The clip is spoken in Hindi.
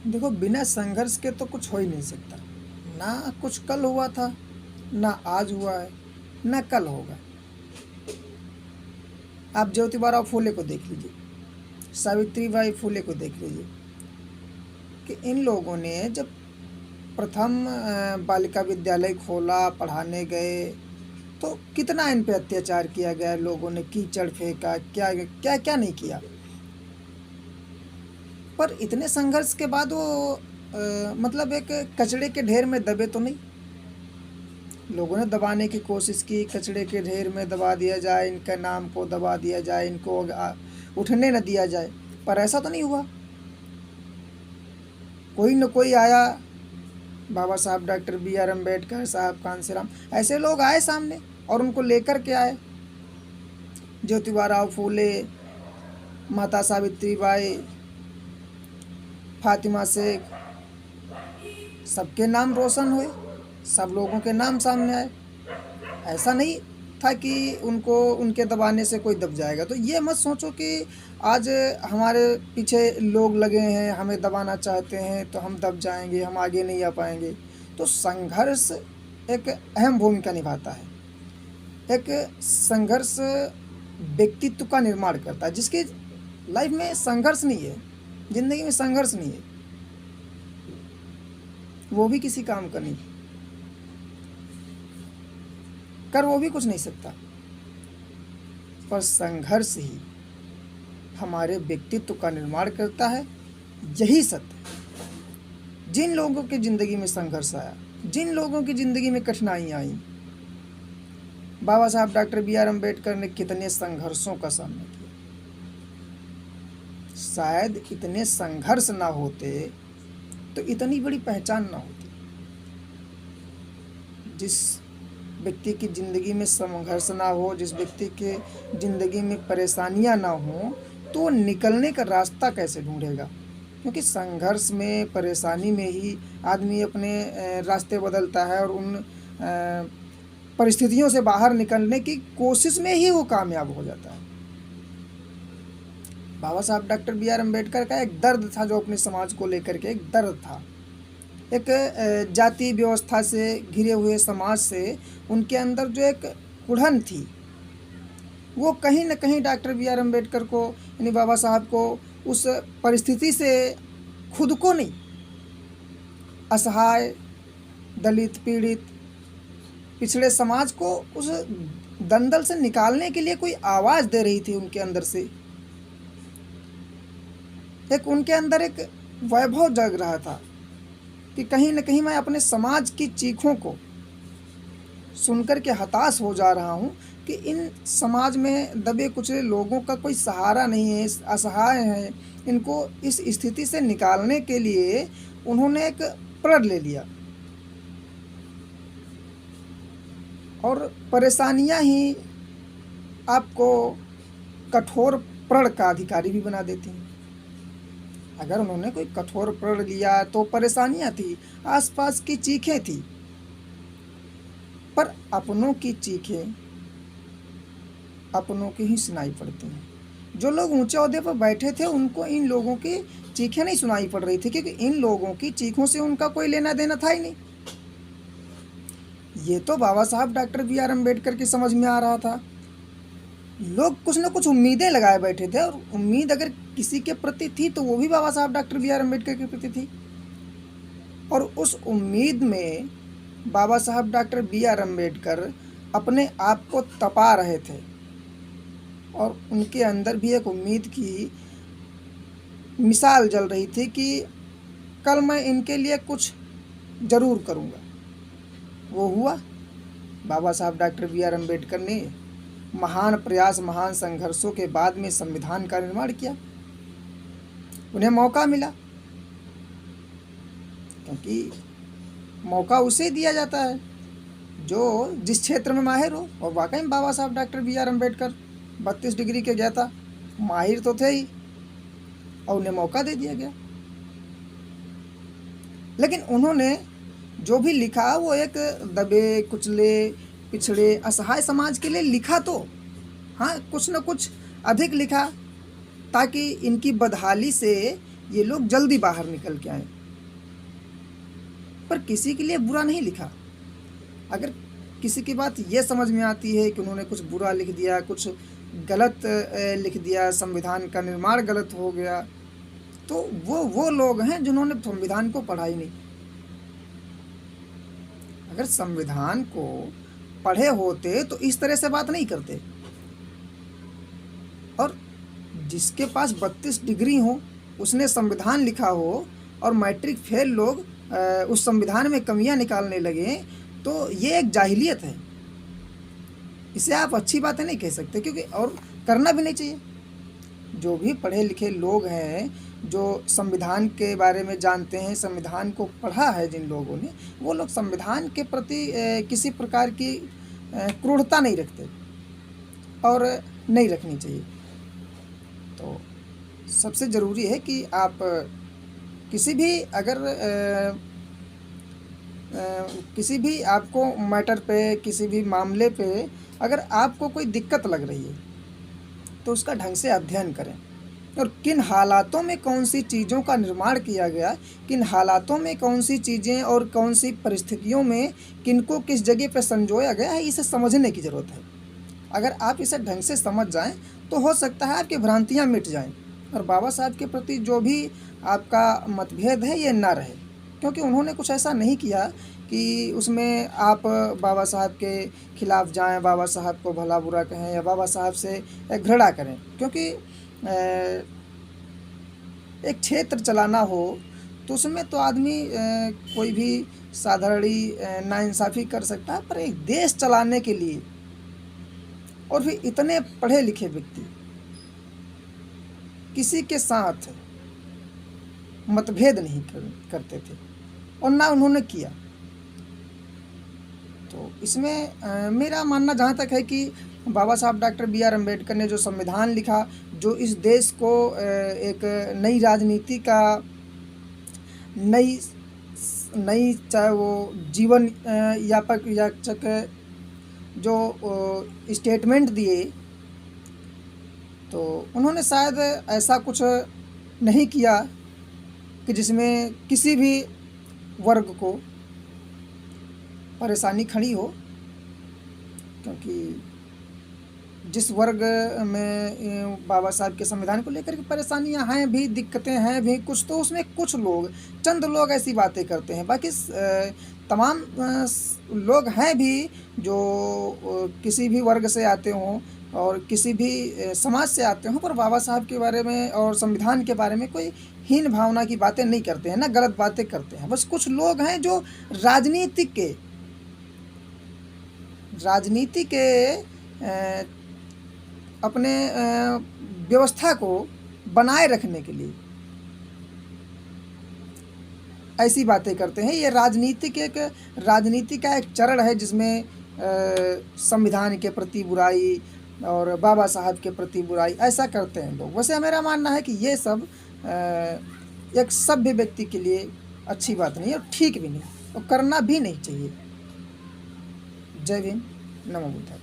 देखो, बिना संघर्ष के तो कुछ हो ही नहीं सकता। ना कुछ कल हुआ था, ना आज हुआ है, ना कल होगा। आप ज्योतिबा फूले को देख लीजिए, सावित्रीबाई फूले को देख लीजिए कि इन लोगों ने जब प्रथम बालिका विद्यालय खोला, पढ़ाने गए, तो कितना इन पे अत्याचार किया गया, लोगों ने कीचड़ फेंका, क्या क्या क्या नहीं किया। पर इतने संघर्ष के बाद वो मतलब एक कचड़े के ढेर में दबे तो नहीं। लोगों ने दबाने की कोशिश की, कचड़े के ढेर में दबा दिया जाए, इनके नाम को दबा दिया जाए, इनको उठने न दिया जाए, पर ऐसा तो नहीं हुआ। कोई न कोई आया, बाबा साहब डॉक्टर B.R. अम्बेडकर साहब, कांसीराम, ऐसे लोग आए सामने और उनको लेकर के आए। ज्योतिबा फूले, माता सावित्रीबाई, फातिमा शेख, सबके नाम रोशन हुए, सब लोगों के नाम सामने आए। ऐसा नहीं था कि उनको उनके दबाने से कोई दब जाएगा। तो ये मत सोचो कि आज हमारे पीछे लोग लगे हैं, हमें दबाना चाहते हैं तो हम दब जाएंगे, हम आगे नहीं आ पाएंगे। तो संघर्ष एक अहम भूमिका निभाता है। एक संघर्ष व्यक्तित्व का निर्माण करता है। जिसकी लाइफ में संघर्ष नहीं है, ज़िंदगी में संघर्ष नहीं है, वो भी किसी काम का नहीं, कर वो भी कुछ नहीं सकता। पर संघर्ष ही हमारे व्यक्तित्व का निर्माण करता है। यही सत्य है। जिन लोगों की ज़िंदगी में संघर्ष आया, जिन लोगों की ज़िंदगी में कठिनाइयाँ आई, बाबा साहब डॉक्टर B.R. अम्बेडकर ने कितने संघर्षों का सामना किया। शायद इतने संघर्ष ना होते तो इतनी बड़ी पहचान ना होती। जिस व्यक्ति की ज़िंदगी में संघर्ष ना हो, जिस व्यक्ति के ज़िंदगी में परेशानियां ना हो, तो वो निकलने का रास्ता कैसे ढूंढेगा। क्योंकि संघर्ष में, परेशानी में ही आदमी अपने रास्ते बदलता है और उन परिस्थितियों से बाहर निकलने की कोशिश में ही वो कामयाब हो जाता है। बाबा साहब डॉक्टर B.R. अम्बेडकर का एक दर्द था, जो अपने समाज को लेकर के एक दर्द था। एक जाति व्यवस्था से घिरे हुए समाज से उनके अंदर जो एक कुढ़न थी, वो कहीं न कहीं डॉक्टर B.R. अम्बेडकर को, यानी बाबा साहब को, उस परिस्थिति से खुद को नहीं, असहाय, दलित, पीड़ित, पिछड़े समाज को उस दलदल से निकालने के लिए कोई आवाज़ दे रही थी उनके अंदर से। एक उनके अंदर एक वैभव जग रहा था कि कहीं न कहीं मैं अपने समाज की चीखों को सुनकर के हताश हो जा रहा हूँ कि इन समाज में दबे कुचले लोगों का कोई सहारा नहीं है, असहाय हैं। इनको इस स्थिति से निकालने के लिए उन्होंने एक प्रण ले लिया, और परेशानियाँ ही आपको कठोर प्रण का अधिकारी भी बना देती हैं। अगर उन्होंने कोई कठोर प्रण लिया तो परेशानियाँ थी, आसपास की चीखें थी, पर अपनों की चीखें अपनों की ही सुनाई पड़ती हैं। जो लोग ऊंचे ओहदे पर बैठे थे, उनको इन लोगों की चीखें नहीं सुनाई पड़ रही थी, क्योंकि इन लोगों की चीखों से उनका कोई लेना देना था ही नहीं। ये तो बाबा साहब डॉक्टर B.R. अम्बेडकर की समझ में आ रहा था। लोग कुछ न कुछ उम्मीदें लगाए बैठे थे, और उम्मीद अगर किसी के प्रति थी तो वो भी बाबा साहब डॉक्टर B.R. अम्बेडकर के प्रति थी। और उस उम्मीद में बाबा साहब डॉक्टर B.R. अम्बेडकर अपने आप को तपा रहे थे, और उनके अंदर भी एक उम्मीद की मिसाल जल रही थी कि कल मैं इनके लिए कुछ ज़रूर करूँगा। वो हुआ। बाबा साहब डॉक्टर B.R. अम्बेडकर ने महान प्रयास, महान संघर्षों के बाद में संविधान का निर्माण किया। उन्हें मौका मिला, क्योंकि मौका उसे दिया जाता है जो जिस क्षेत्र में माहिर हो। और वाकई में बाबा साहब डॉक्टर B.R. अम्बेडकर 32 डिग्री के ज्ञाता, माहिर तो थे ही, और उन्हें मौका दे दिया गया। लेकिन उन्होंने जो भी लिखा वो एक दबे कुचले, पिछड़े, असहाय समाज के लिए लिखा तो हाँ, कुछ न कुछ अधिक लिखा, ताकि इनकी बदहाली से ये लोग जल्दी बाहर निकल के आएँ। पर किसी के लिए बुरा नहीं लिखा। अगर किसी की बात ये समझ में आती है कि उन्होंने कुछ बुरा लिख दिया, कुछ गलत लिख दिया, संविधान का निर्माण गलत हो गया, तो वो लोग हैं जिन्होंने संविधान को पढ़ा ही नहीं। अगर संविधान को पढ़े होते तो इस तरह से बात नहीं करते। और जिसके पास 32 डिग्री हो, उसने संविधान लिखा हो, और मैट्रिक फेल लोग उस संविधान में कमियां निकालने लगे, तो ये एक जाहिलियत है। इसे आप अच्छी बातें नहीं कह सकते, क्योंकि और करना भी नहीं चाहिए। जो भी पढ़े लिखे लोग हैं, जो संविधान के बारे में जानते हैं, संविधान को पढ़ा है जिन लोगों ने, वो लोग संविधान के प्रति किसी प्रकार की क्रूरता नहीं रखते, और नहीं रखनी चाहिए। तो सबसे ज़रूरी है कि आप किसी भी अगर किसी भी आपको मैटर पे, किसी भी मामले पे अगर आपको कोई दिक्कत लग रही है, तो उसका ढंग से अध्ययन करें, और किन हालातों में कौन सी चीज़ों का निर्माण किया गया, किन हालातों में कौन सी चीज़ें और कौन सी परिस्थितियों में किनको किस जगह पर संजोया गया है, इसे समझने की ज़रूरत है। अगर आप इसे ढंग से समझ जाएं तो हो सकता है आपकी भ्रांतियां मिट जाएं, और बाबा साहब के प्रति जो भी आपका मतभेद है ये ना रहे, क्योंकि उन्होंने कुछ ऐसा नहीं किया कि उसमें आप बाबा साहब के खिलाफ जाएं, बाबा साहब को भला बुरा कहें, या बाबा साहब से घृणा करें। क्योंकि एक क्षेत्र चलाना हो तो उसमें तो आदमी कोई भी साधारण नाइंसाफ़ी कर सकता है, पर एक देश चलाने के लिए, और फिर इतने पढ़े लिखे व्यक्ति किसी के साथ मतभेद नहीं करते थे, और ना उन्होंने किया। तो इसमें मेरा मानना जहाँ तक है कि बाबा साहब डॉक्टर B.R. अम्बेडकर ने जो संविधान लिखा, जो इस देश को एक नई राजनीति का, नई चाहे वो जीवन यापक जो स्टेटमेंट दिए, तो उन्होंने शायद ऐसा कुछ नहीं किया कि जिसमें किसी भी वर्ग को परेशानी खड़ी हो। क्योंकि जिस वर्ग में बाबा साहब के संविधान को लेकर के परेशानियां हैं भी, दिक्कतें हैं भी कुछ, तो उसमें कुछ लोग, चंद लोग ऐसी बातें करते हैं, बाकी तमाम लोग हैं भी जो किसी भी वर्ग से आते हों और किसी भी समाज से आते हों, पर बाबा साहब के बारे में और संविधान के बारे में कोई हीन भावना की बातें नहीं करते हैं, ना गलत बातें करते हैं। बस कुछ लोग हैं जो राजनीति के अपने व्यवस्था को बनाए रखने के लिए ऐसी बातें करते हैं। ये राजनीति का एक चरण है जिसमें संविधान के प्रति बुराई और बाबा साहब के प्रति बुराई ऐसा करते हैं लोग। वैसे मेरा मानना है कि ये सब एक सभ्य व्यक्ति के लिए अच्छी बात नहीं है, और ठीक भी नहीं, और करना भी नहीं चाहिए। जय भीम, नमो बुद्धाय।